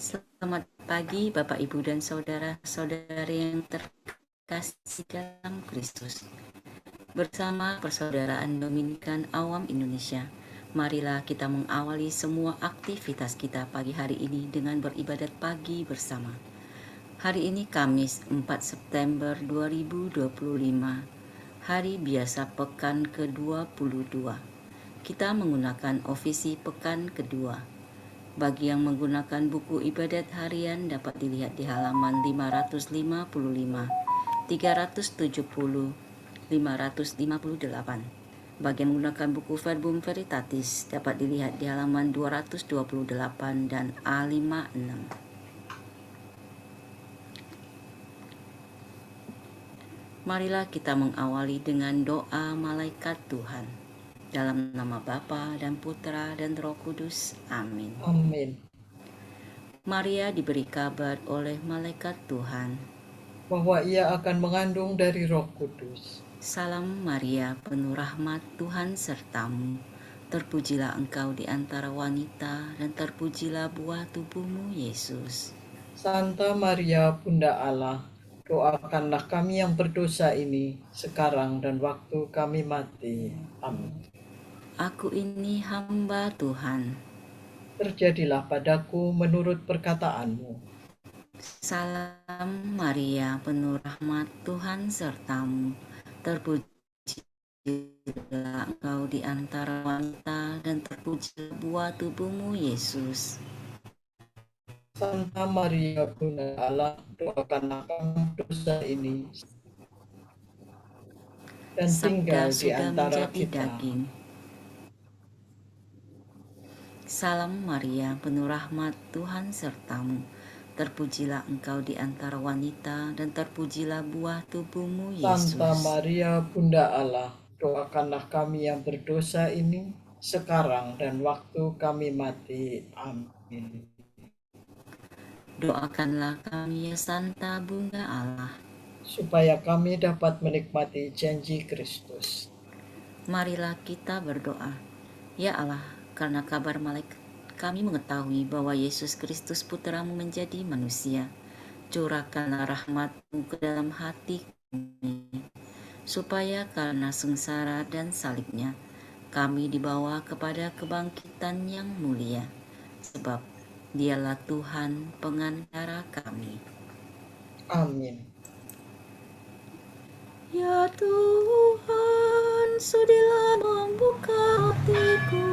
Selamat pagi Bapak, Ibu, dan saudara-saudari yang terkasih dalam Kristus. Bersama Persaudaraan Dominikan Awam Indonesia, marilah kita mengawali semua aktivitas kita pagi hari ini dengan beribadat pagi bersama. Hari ini Kamis 4 September 2025, hari biasa pekan ke-22. Kita menggunakan ofisi pekan kedua. Bagi yang menggunakan buku ibadat harian dapat dilihat di halaman 555, 370, 558. Bagi yang menggunakan buku Verbum Veritatis dapat dilihat di halaman 228 dan A56. Marilah kita mengawali dengan doa malaikat Tuhan. Dalam nama Bapa dan Putra dan Roh Kudus. Amin. Amin. Maria diberi kabar oleh malaikat Tuhan Bahwa ia akan mengandung dari Roh Kudus. Salam Maria, penuh rahmat, Tuhan sertamu. Terpujilah engkau di antara wanita, dan terpujilah buah tubuhmu, Yesus. Santa Maria, Bunda Allah, doakanlah kami yang berdosa ini, sekarang dan waktu kami mati. Amin. Aku ini hamba Tuhan. Terjadilah padaku menurut perkataanmu. Salam Maria, penuh rahmat, Tuhan sertamu. Terpujilah engkau di antara wanita, dan terpujilah buah tubuhmu, Yesus. Santa Maria, Bunda Allah, doakanlah kami dosa ini, dan tinggal Sabda di sudah antara menjadi kita. daging. Salam Maria, penuh rahmat, Tuhan sertamu. Terpujilah engkau di antara wanita, dan terpujilah buah tubuhmu, Yesus. Santa Maria, Bunda Allah, doakanlah kami yang berdosa ini, sekarang dan waktu kami mati. Amin. Doakanlah kami ya Santa Bunda Allah, supaya kami dapat menikmati janji Kristus. Marilah kita berdoa. Ya Allah, karena kabar malaikat kami mengetahui bahwa Yesus Kristus Putramu menjadi manusia. Curahkanlah rahmat-Mu ke dalam hati kami, supaya karena sengsara dan salibnya, kami dibawa kepada kebangkitan yang mulia. Sebab Dialah Tuhan pengantara kami. Amin. Ya Tuhan, sudilah membuka hatiku,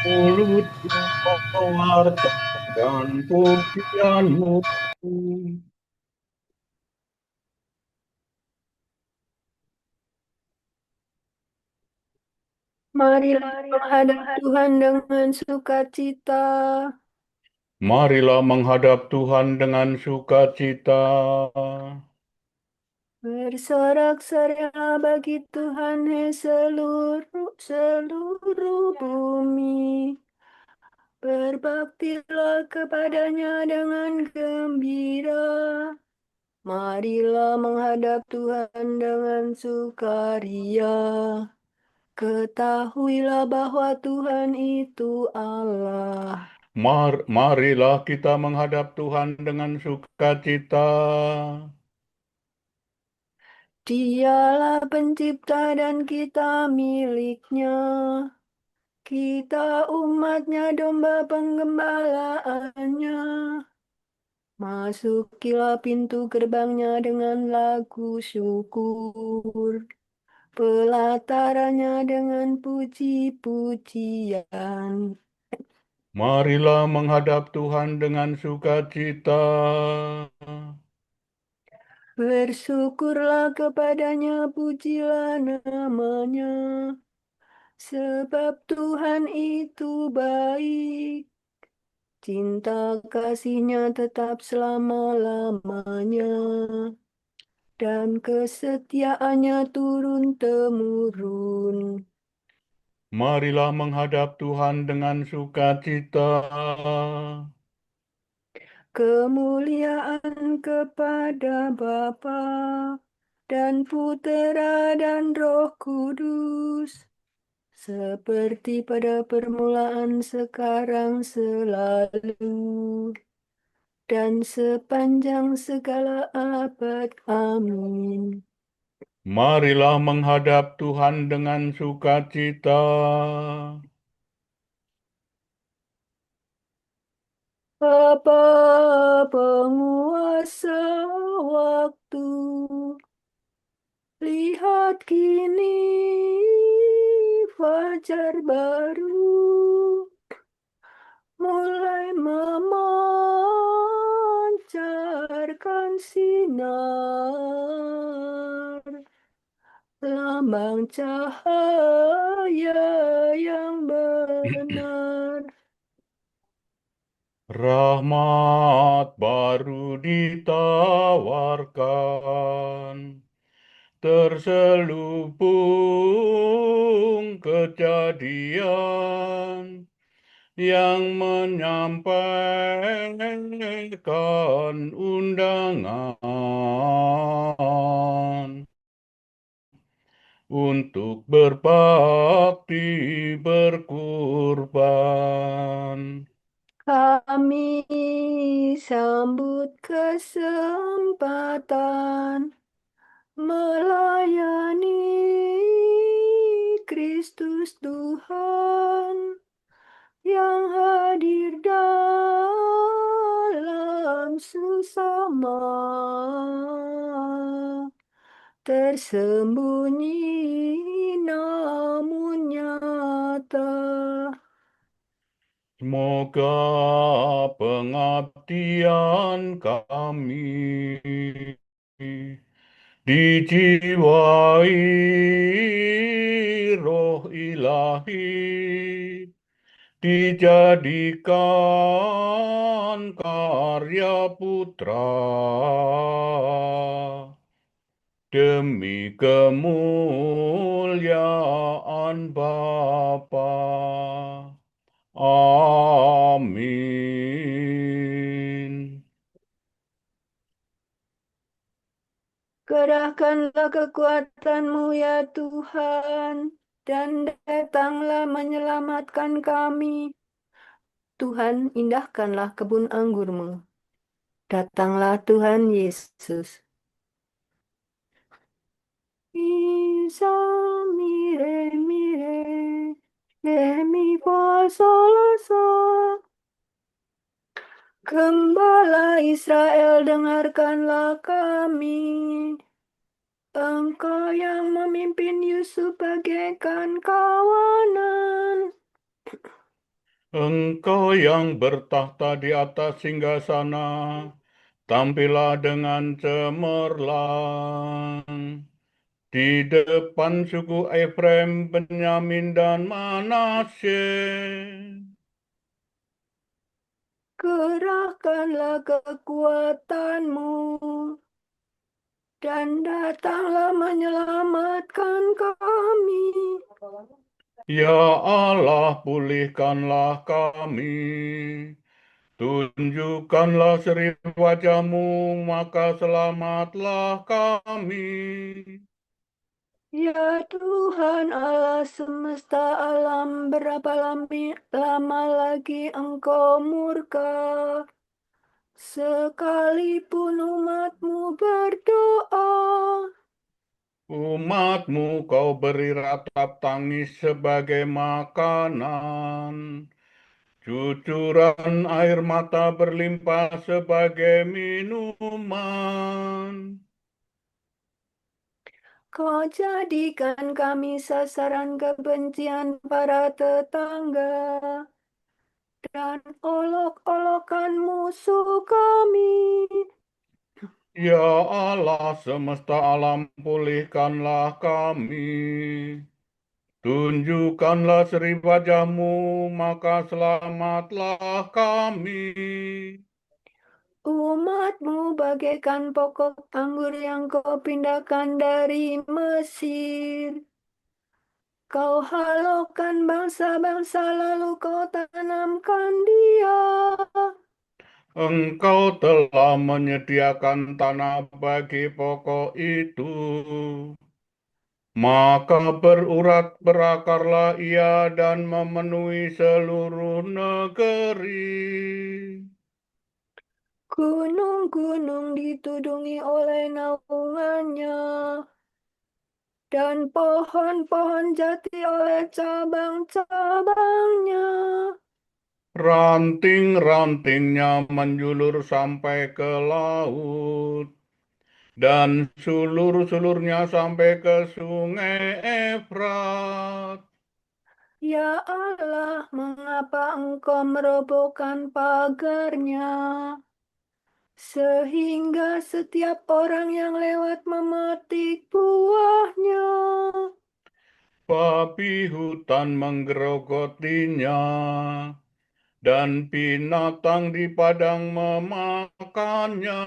mulut mewartakan pujian-Mu. Marilah menghadap Tuhan dengan sukacita. Marilah menghadap Tuhan dengan sukacita. Bersorak-sorai bagi Tuhan, hai seluruh bumi. Berbaktilah kepadanya dengan gembira. Marilah menghadap Tuhan dengan sukaria. Ketahuilah bahwa Tuhan itu Allah. Marilah kita menghadap Tuhan dengan sukacita. Dialah pencipta dan kita miliknya. Kita umatnya, domba penggembalaannya. Masukilah pintu gerbangnya dengan lagu syukur. Pelatarannya dengan puji-pujian. Marilah menghadap Tuhan dengan sukacita. Bersyukurlah kepadanya, pujilah namanya. Sebab Tuhan itu baik. Cinta kasihnya tetap selama-lamanya. Dan kesetiaannya turun-temurun. Marilah menghadap Tuhan dengan sukacita. Kemuliaan kepada Bapa dan Putera dan Roh Kudus, seperti pada permulaan, sekarang, selalu, dan sepanjang segala abad. Amin. Marilah menghadap Tuhan dengan sukacita. Bapa penguasa waktu, lihat kini fajar baru mulai memancarkan sinar, lambang cahaya yang benar. Rahmat baru ditawarkan, terselubung kejadian yang menyampaikan undangan untuk berbakti berkurban. Kami sambut kesempatan melayani Kristus Tuhan yang hadir dalam susama, tersembunyi namun nyata. Semoga pengabdian kami dijiwai roh ilahi, dijadikan karya putra demi kemuliaan Bapa. Amin. Kerahkanlah kekuatan-Mu ya Tuhan, dan datanglah menyelamatkan kami. Tuhan, indahkanlah kebun anggur-Mu. Datanglah Tuhan Yesus. Isa mire mire, mi fa sol la sol. Gembala Israel, dengarkanlah kami. Engkau yang memimpin Yusuf bagaikan kawanan. Engkau yang bertahta di atas singgasana, tampillah dengan cemerlang di depan suku Efraim, Benyamin, dan Manasye. Kerahkanlah kekuatan-Mu, dan datanglah menyelamatkan kami. Ya Allah, pulihkanlah kami. Tunjukkanlah seri wajah-Mu, maka selamatlah kami. Ya Tuhan Allah semesta alam, berapa lama lagi Engkau murka? Sekalipun umat-Mu berdoa, Umat-Mu kau beri ratap tangis sebagai makanan. Cucuran air mata berlimpah sebagai minuman. Kau jadikan kami sasaran kebencian para tetangga dan olok-olokan musuh kami. Ya Allah semesta alam, pulihkanlah kami. Tunjukkanlah seri wajah-Mu, maka selamatlah kami. Umat-Mu bagaikan pokok anggur yang Kau pindahkan dari Mesir. Kau halaukan bangsa-bangsa, lalu Kau tanamkan dia. Engkau telah menyediakan tanah bagi pokok itu. Maka berurat berakarlah ia dan memenuhi seluruh negeri. Gunung-gunung ditudungi oleh naungannya, dan pohon-pohon jati oleh cabang-cabangnya. Ranting-rantingnya menjulur sampai ke laut, dan sulur-sulurnya sampai ke sungai Efrat. Ya Allah, mengapa Engkau merobohkan pagarnya, sehingga setiap orang yang lewat memetik buahnya? Babi hutan menggerogotinya, dan binatang di padang memakannya.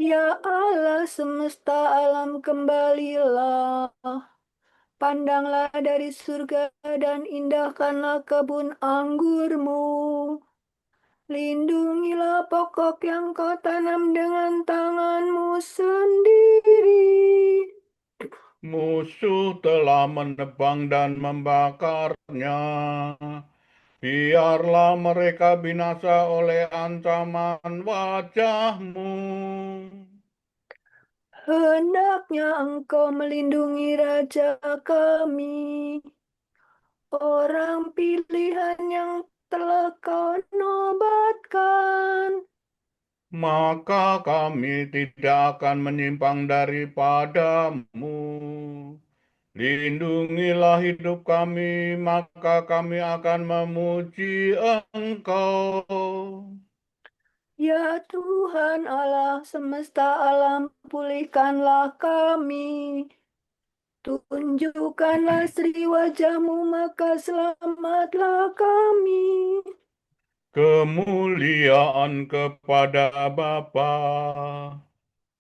Ya Allah semesta alam, kembalilah. Pandanglah dari surga dan indahkanlah kebun anggurmu. Lindungilah pokok yang kau tanam dengan tanganmu sendiri. Musuh telah menebang dan membakarnya. Biarlah mereka binasa oleh ancaman wajahmu. Hendaknya engkau melindungi raja kami, orang pilihan yang telah kau nobatkan. Maka kami tidak akan menyimpang daripadamu. Lindungilah hidup kami, maka kami akan memuji Engkau. Ya Tuhan Allah semesta alam, pulihkanlah kami. Tunjukkanlah seri wajahmu, maka selamatlah kami. Kemuliaan kepada Bapa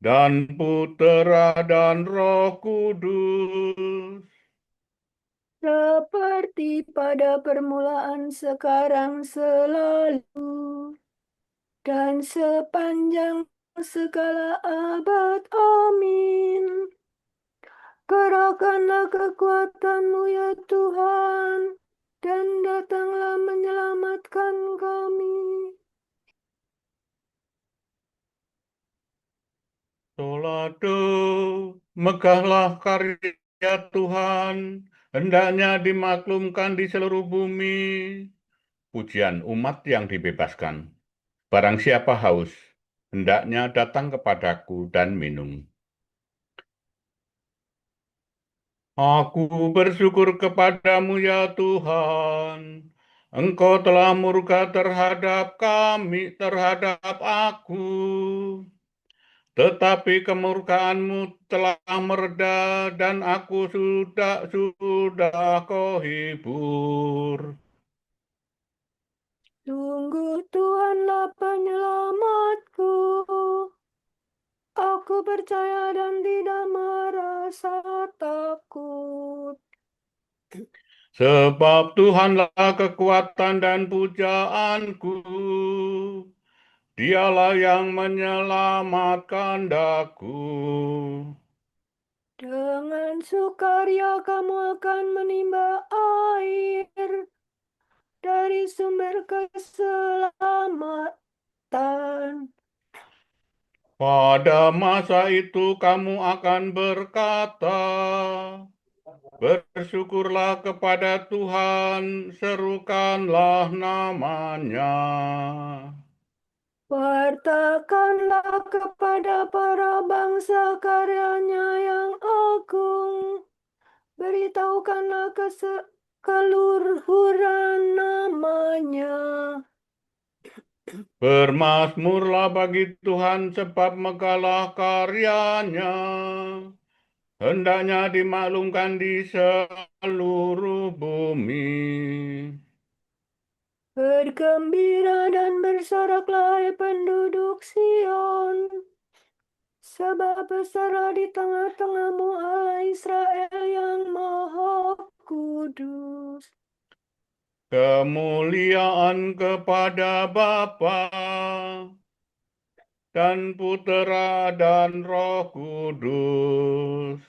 dan Putera dan Roh Kudus. Seperti pada permulaan, sekarang, selalu, dan sepanjang segala abad. Amin. Kerahkanlah kekuatan-Mu ya Tuhan, dan datanglah menyelamatkan kami. Solado, megahlah karya Tuhan, hendaknya dimaklumkan di seluruh bumi. Pujian umat yang dibebaskan. Barang siapa haus, hendaknya datang kepadaku dan minum. Aku bersyukur kepadamu ya Tuhan. Engkau telah murka terhadap kami, terhadap aku. Tetapi kemurkaanmu telah mereda dan aku sudah kau hibur. Sungguh Tuhanlah penyelamatku. Aku percaya dan tidak merasa takut. Sebab Tuhanlah kekuatan dan pujaanku. Dialah yang menyelamatkan daku. Dengan sukaria kamu akan menimba air dari sumber keselamatan. Pada masa itu kamu akan berkata, bersyukurlah kepada Tuhan, serukanlah namanya. Wartakanlah kepada para bangsa karyanya yang agung. Beritahukanlah keluhuran namanya. Bermazmurlah bagi Tuhan sebab megahlah karyanya. Hendaknya dimaklumkan di seluruh bumi. Bergembira dan bersoraklah hai penduduk Sion, sebab besarlah di tengah-tengahmu Allah Israel yang Maha Kudus. Kemuliaan kepada Bapa dan Putera dan Roh Kudus.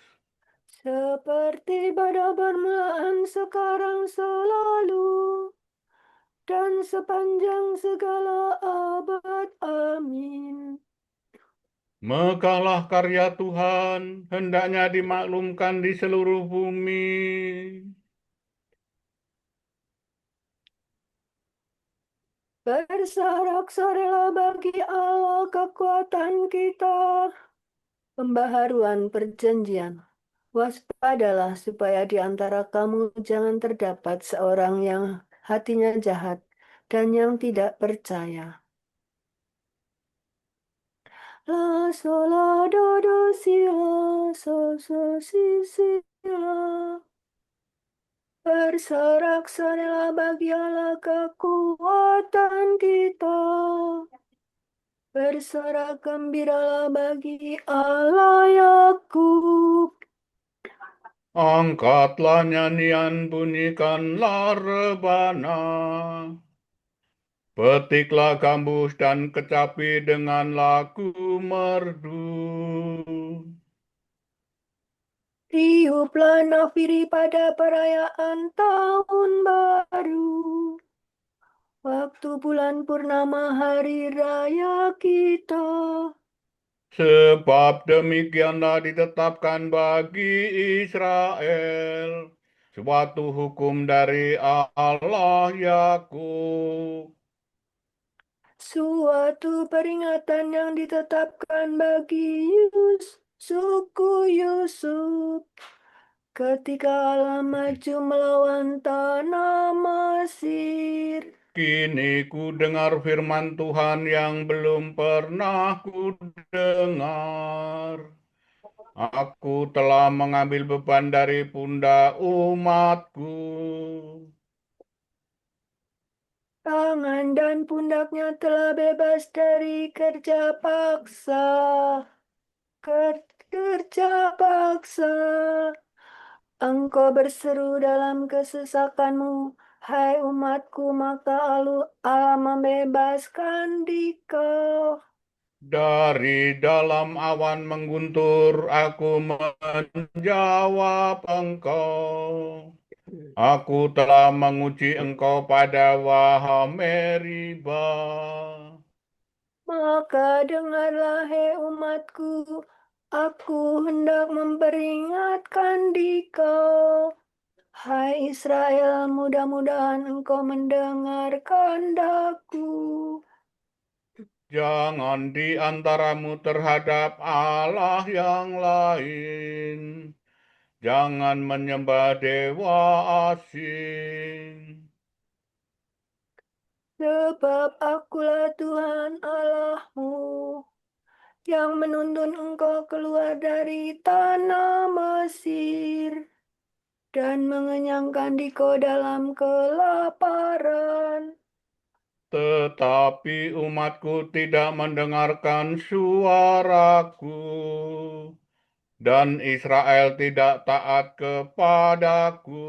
Seperti pada permulaan, sekarang, selalu, dan sepanjang segala abad. Amin. Megahlah karya Tuhan, hendaknya dimaklumkan di seluruh bumi. Bersorak-sorai bagi Allah kekuatan kita. Pembaharuan perjanjian. Waspadalah supaya di antara kamu jangan terdapat seorang yang hatinya jahat dan yang tidak percaya. La sola do do si la so si si la. Bersorak-sorai bagi Allah kekuatan kita. Bersorak gembiralah bagi Allah Yakub. Angkatlah nyanyian, bunyikanlah rebana. Petiklah gambus dan kecapi dengan lagu merdu. Tiuplah nafiri pada perayaan tahun baru. Waktu bulan purnama hari raya kita. Sebab demikianlah ditetapkan bagi Israel suatu hukum dari Allah Yakub. Suatu peringatan yang ditetapkan bagi suku Yusuf. Ketika Allah maju melawan tanah Mesir. Kini ku dengar firman Tuhan yang belum pernah ku dengar. Aku telah mengambil beban dari pundak umatku. Tangan dan pundaknya telah bebas dari kerja paksa. Kerja paksa. Engkau berseru dalam kesesakanmu, hai umatku, maka Allah membebaskan dikau. Dari dalam awan mengguntur, aku menjawab engkau. Aku telah menguji engkau pada Wahai Meribah. Maka dengarlah, hai umatku, aku hendak memperingatkan dikau. Hai Israel, mudah-mudahan engkau mendengarkan daku. Jangan di antaramu terhadap Allah yang lain. Jangan menyembah dewa asing. Sebab akulah Tuhan Allahmu, yang menuntun engkau keluar dari tanah Mesir, dan mengenyangkan dikau dalam kelaparan. Tetapi umatku tidak mendengarkan suaraku, dan Israel tidak taat kepadaku.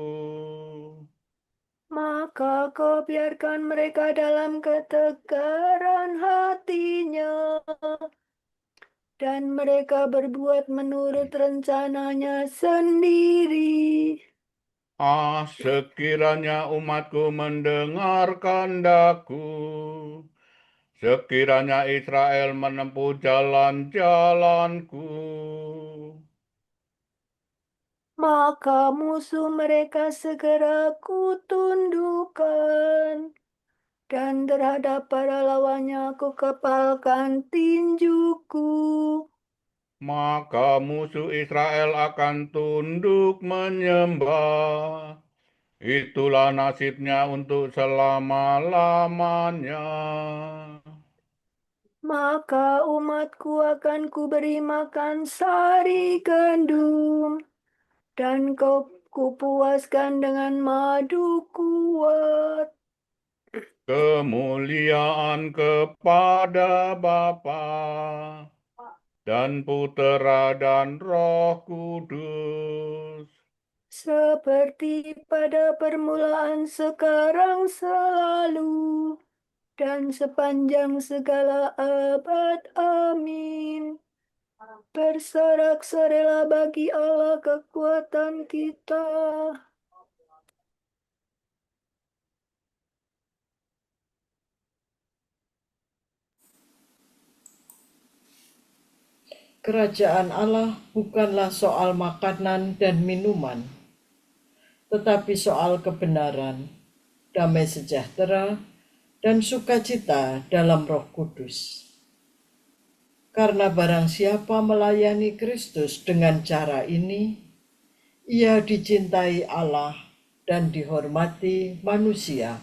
Maka kau biarkan mereka dalam ketegaran hatinya, dan mereka berbuat menurut rencananya sendiri. Sekiranya umatku mendengarkan daku, sekiranya Israel menempuh jalan-jalanku, Maka musuh mereka segera kutundukkan, dan terhadap para lawannya aku kepalkan tinjuku. maka musuh Israel akan tunduk menyembah. Itulah nasibnya untuk selama-lamanya. Maka umatku akan kuberi makan sari gandum, dan kau kupuaskan dengan madu kuat. Kemuliaan kepada Bapa dan Putera dan Roh Kudus. Seperti pada permulaan, sekarang, selalu, dan sepanjang segala abad. Amin. Bersorak-sorai bagi Allah kekuatan kita. Kerajaan Allah bukanlah soal makanan dan minuman, tetapi soal kebenaran, damai sejahtera, dan sukacita dalam Roh Kudus. Karena barang siapa melayani Kristus dengan cara ini, ia dicintai Allah dan dihormati manusia.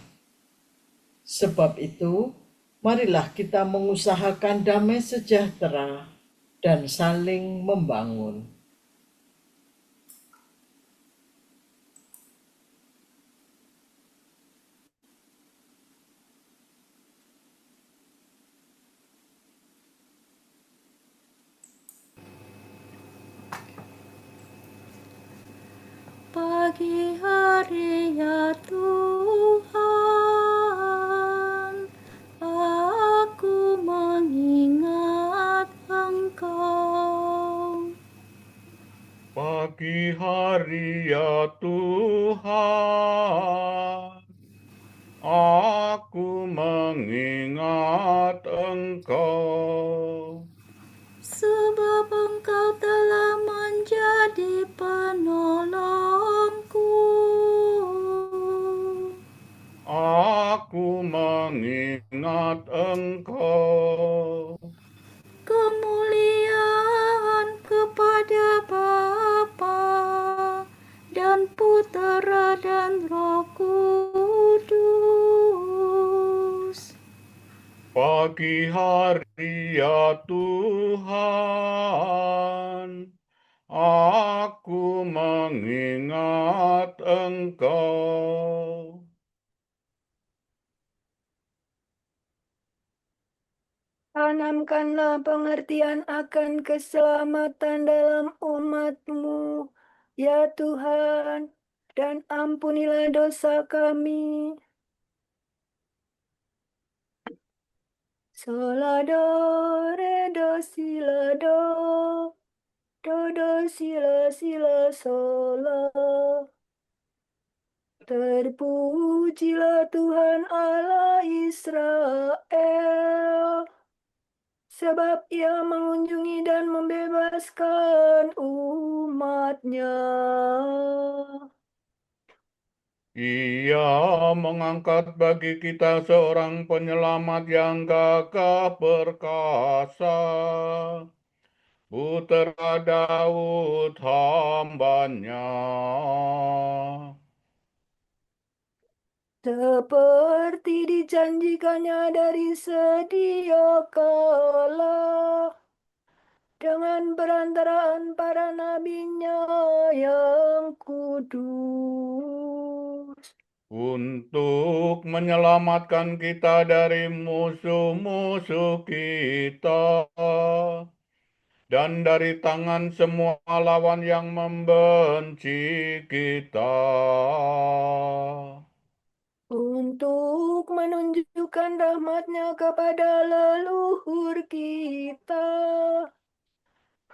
Sebab itu, marilah kita mengusahakan damai sejahtera dan saling membangun. Pagi hari ya Tuhan, aku mengingat Engkau. Pagi hari ya Tuhan, aku mengingat Engkau. Sebab Engkau telah menjadi penolongku. Aku mengingat Engkau. Kemuliaan kepada Bapa dan Putera dan Roh Kudus. Pagi hari ya Tuhan, aku mengingat Engkau. Tanamkanlah pengertian akan keselamatan dalam umat-Mu, ya Tuhan, dan ampunilah dosa kami. Sola do, re do, si la do si la sola. Terpujilah Tuhan Allah Israel, sebab ia mengunjungi dan membebaskan umat-Nya. Ia mengangkat bagi kita seorang penyelamat yang gagah perkasa, Putera Daud hamba-Nya. Seperti dijanjikannya dari sedia kala, dengan perantaraan para nabi-Nya yang kudus. Untuk menyelamatkan kita dari musuh-musuh kita dan dari tangan semua lawan yang membenci kita. Untuk menunjukkan rahmat-Nya kepada leluhur kita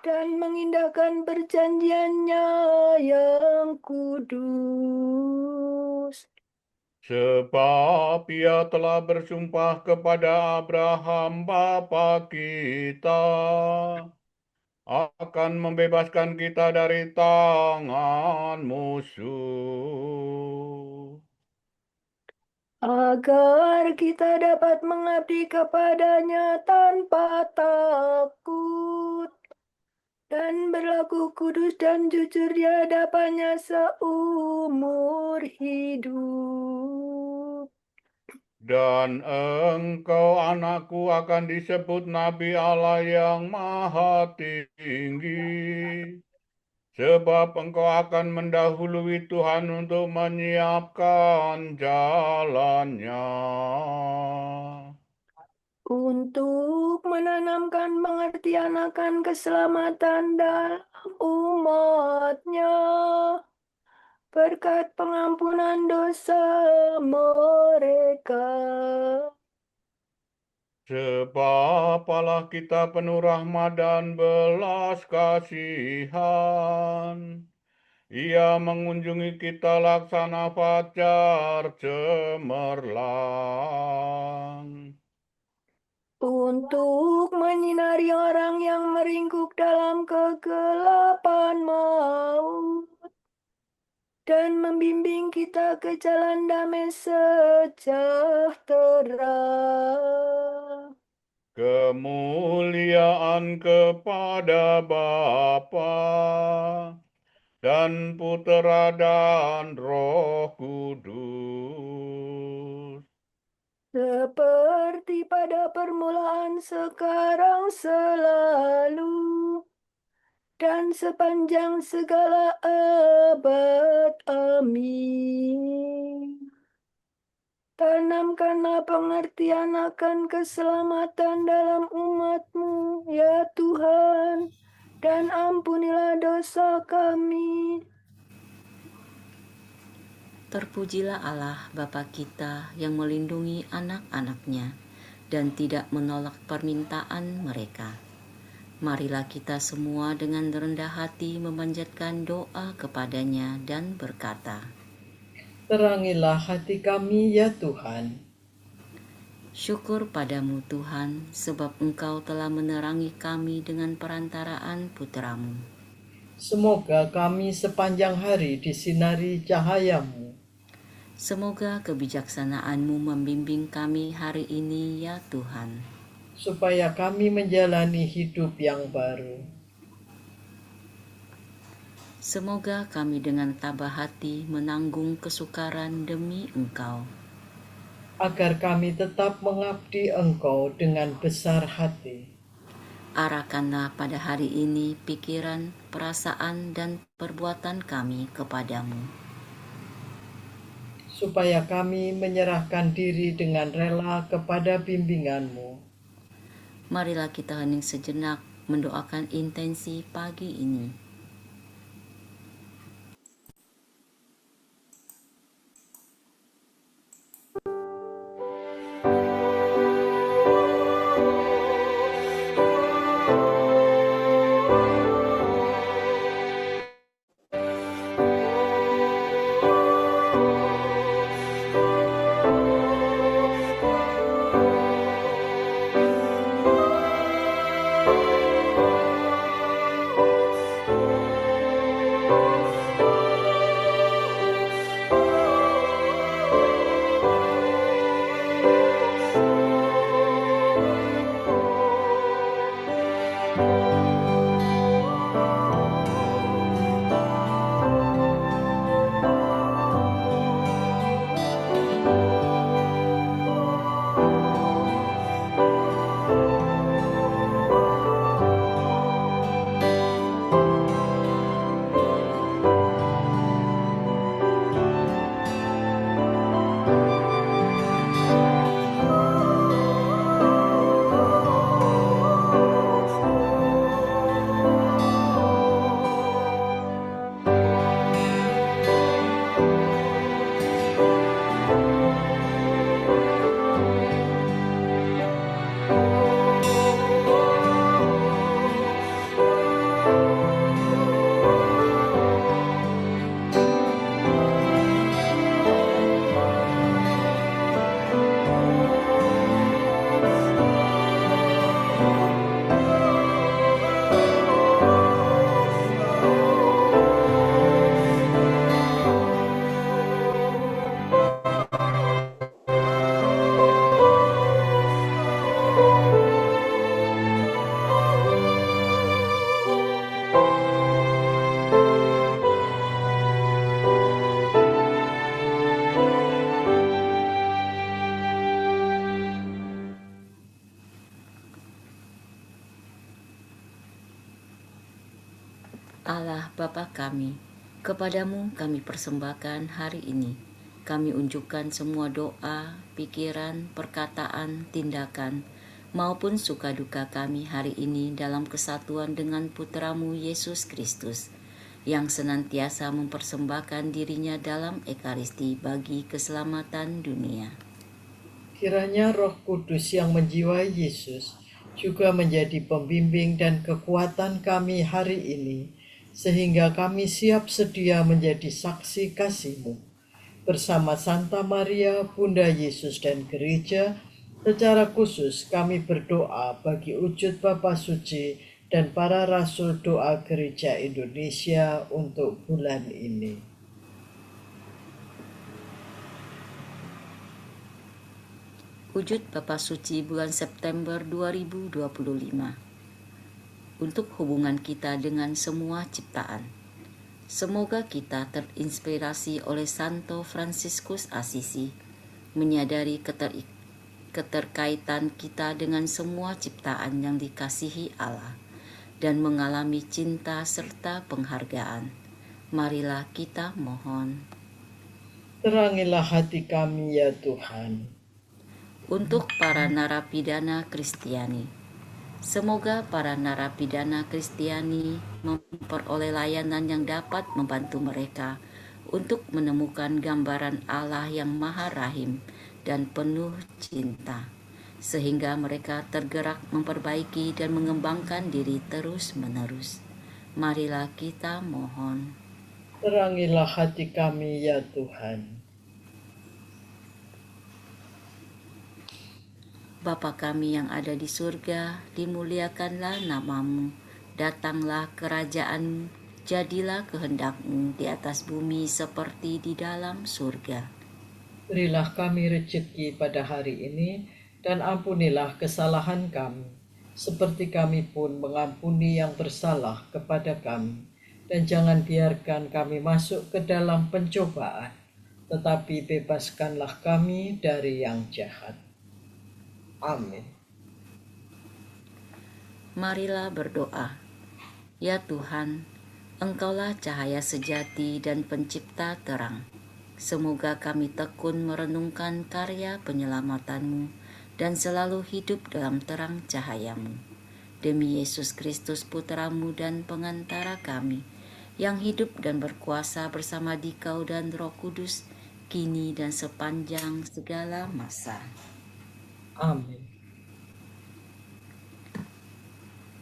dan mengindahkan perjanjian-Nya yang kudus. Sebab ia telah bersumpah kepada Abraham bapa kita akan membebaskan kita dari tangan musuh. Agar kita dapat mengabdi kepada-Nya tanpa takut dan berlaku kudus dan jujur di hadapan-Nya seumur hidup. Dan engkau anakku akan disebut Nabi Allah yang Maha Tinggi. Sebab engkau akan mendahului Tuhan untuk menyiapkan jalannya. Untuk menanamkan pengertian akan keselamatan dalam umat-Nya, berkat pengampunan dosa mereka. Sebab Allah kita penuh rahmat dan belas kasihan. Ia mengunjungi kita laksana fajar cemerlang. Untuk menyinari orang yang meringkuk dalam kegelapan maut dan membimbing kita ke jalan damai sejahtera. Kemuliaan kepada Bapa dan Putera dan Roh Kudus. Seperti pada permulaan, sekarang, selalu, dan sepanjang segala abad. Amin. Tanamkanlah pengertian akan keselamatan dalam umat-Mu, ya Tuhan, dan ampunilah dosa kami. Terpujilah Allah Bapa kita yang melindungi anak-anaknya dan tidak menolak permintaan mereka. Marilah kita semua dengan rendah hati memanjatkan doa kepadanya dan berkata, Terangilah hati kami, ya Tuhan. syukur padamu Tuhan, sebab Engkau telah menerangi kami dengan perantaraan Putra-Mu. Semoga kami sepanjang hari disinari cahaya-Mu. Semoga kebijaksanaan-Mu membimbing kami hari ini, ya Tuhan, supaya kami menjalani hidup yang baru. semoga kami dengan tabah hati menanggung kesukaran demi Engkau, Agar kami tetap mengabdi Engkau dengan besar hati. arahkanlah pada hari ini pikiran, perasaan, dan perbuatan kami kepadamu, Supaya kami menyerahkan diri dengan rela kepada bimbingan-Mu. Marilah kita hening sejenak mendoakan intensi pagi ini. Allah Bapa kami, kepadamu kami persembahkan hari ini. Kami unjukkan semua doa, pikiran, perkataan, tindakan, maupun suka duka kami hari ini dalam kesatuan dengan Putra-Mu Yesus Kristus, yang senantiasa mempersembahkan dirinya dalam Ekaristi bagi keselamatan dunia. Kiranya Roh Kudus yang menjiwai Yesus juga menjadi pembimbing dan kekuatan kami hari ini, sehingga kami siap sedia menjadi saksi kasih-Mu. Bersama Santa Maria, Bunda Yesus dan Gereja, secara khusus kami berdoa bagi wujud Bapa Suci dan para Rasul Doa Gereja Indonesia untuk bulan ini. Wujud Bapa Suci bulan September 2025. Untuk hubungan kita dengan semua ciptaan. Semoga kita terinspirasi oleh Santo Fransiskus Assisi, menyadari keterkaitan kita dengan semua ciptaan yang dikasihi Allah, dan mengalami cinta serta penghargaan. Marilah kita mohon. Terangilah hati kami ya Tuhan. Untuk para narapidana Kristiani, semoga para narapidana Kristiani memperoleh layanan yang dapat membantu mereka untuk menemukan gambaran Allah yang Maha Rahim dan penuh cinta, sehingga mereka tergerak memperbaiki dan mengembangkan diri terus-menerus. Marilah kita mohon. Terangilah hati kami ya Tuhan. Bapa kami yang ada di surga, dimuliakanlah nama-Mu, datanglah kerajaan-Mu, jadilah kehendak-Mu di atas bumi seperti di dalam surga. Berilah kami rezeki pada hari ini, dan ampunilah kesalahan kami, seperti kami pun mengampuni yang bersalah kepada kami. Dan jangan biarkan kami masuk ke dalam pencobaan, tetapi bebaskanlah kami dari yang jahat. Amin. Marilah berdoa. Ya Tuhan, Engkaulah cahaya sejati dan pencipta terang. Semoga kami tekun merenungkan karya penyelamatan-Mu dan selalu hidup dalam terang cahaya-Mu. Demi Yesus Kristus Putra-Mu dan pengantara kami, yang hidup dan berkuasa bersama Dikau dan Roh Kudus, kini dan sepanjang segala masa. Amin.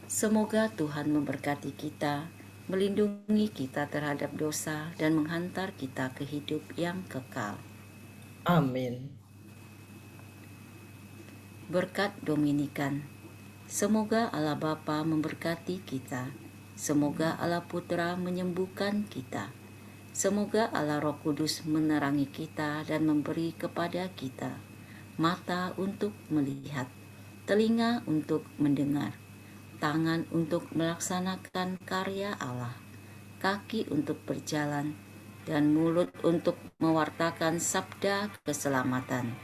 Semoga Tuhan memberkati kita, melindungi kita terhadap dosa, dan menghantar kita ke hidup yang kekal. Amin. Berkat Dominikan. Semoga Allah Bapa memberkati kita. Semoga Allah Putra menyembuhkan kita. Semoga Allah Roh Kudus menerangi kita dan memberi kepada kita mata untuk melihat, telinga untuk mendengar, tangan untuk melaksanakan karya Allah, kaki untuk berjalan, dan mulut untuk mewartakan sabda keselamatan.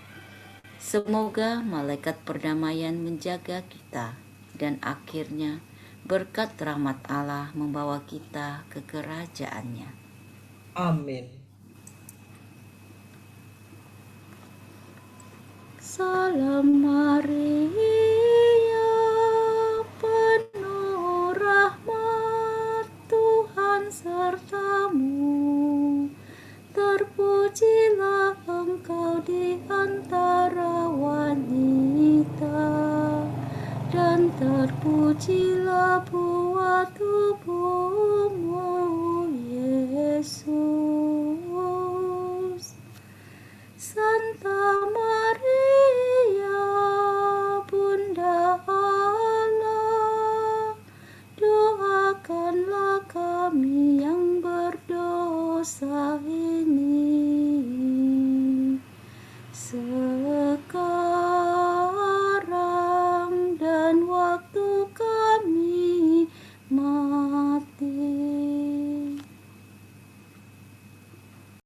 Semoga malaikat perdamaian menjaga kita, dan akhirnya berkat rahmat Allah membawa kita ke kerajaannya. Amin. Salam Maria, penuh rahmat, Tuhan sertamu. Terpujilah engkau di antara wanita, dan terpujilah buah tubuhmu, Yesus. Santa Maria, Bunda Allah, doakanlah kami yang berdosa ini,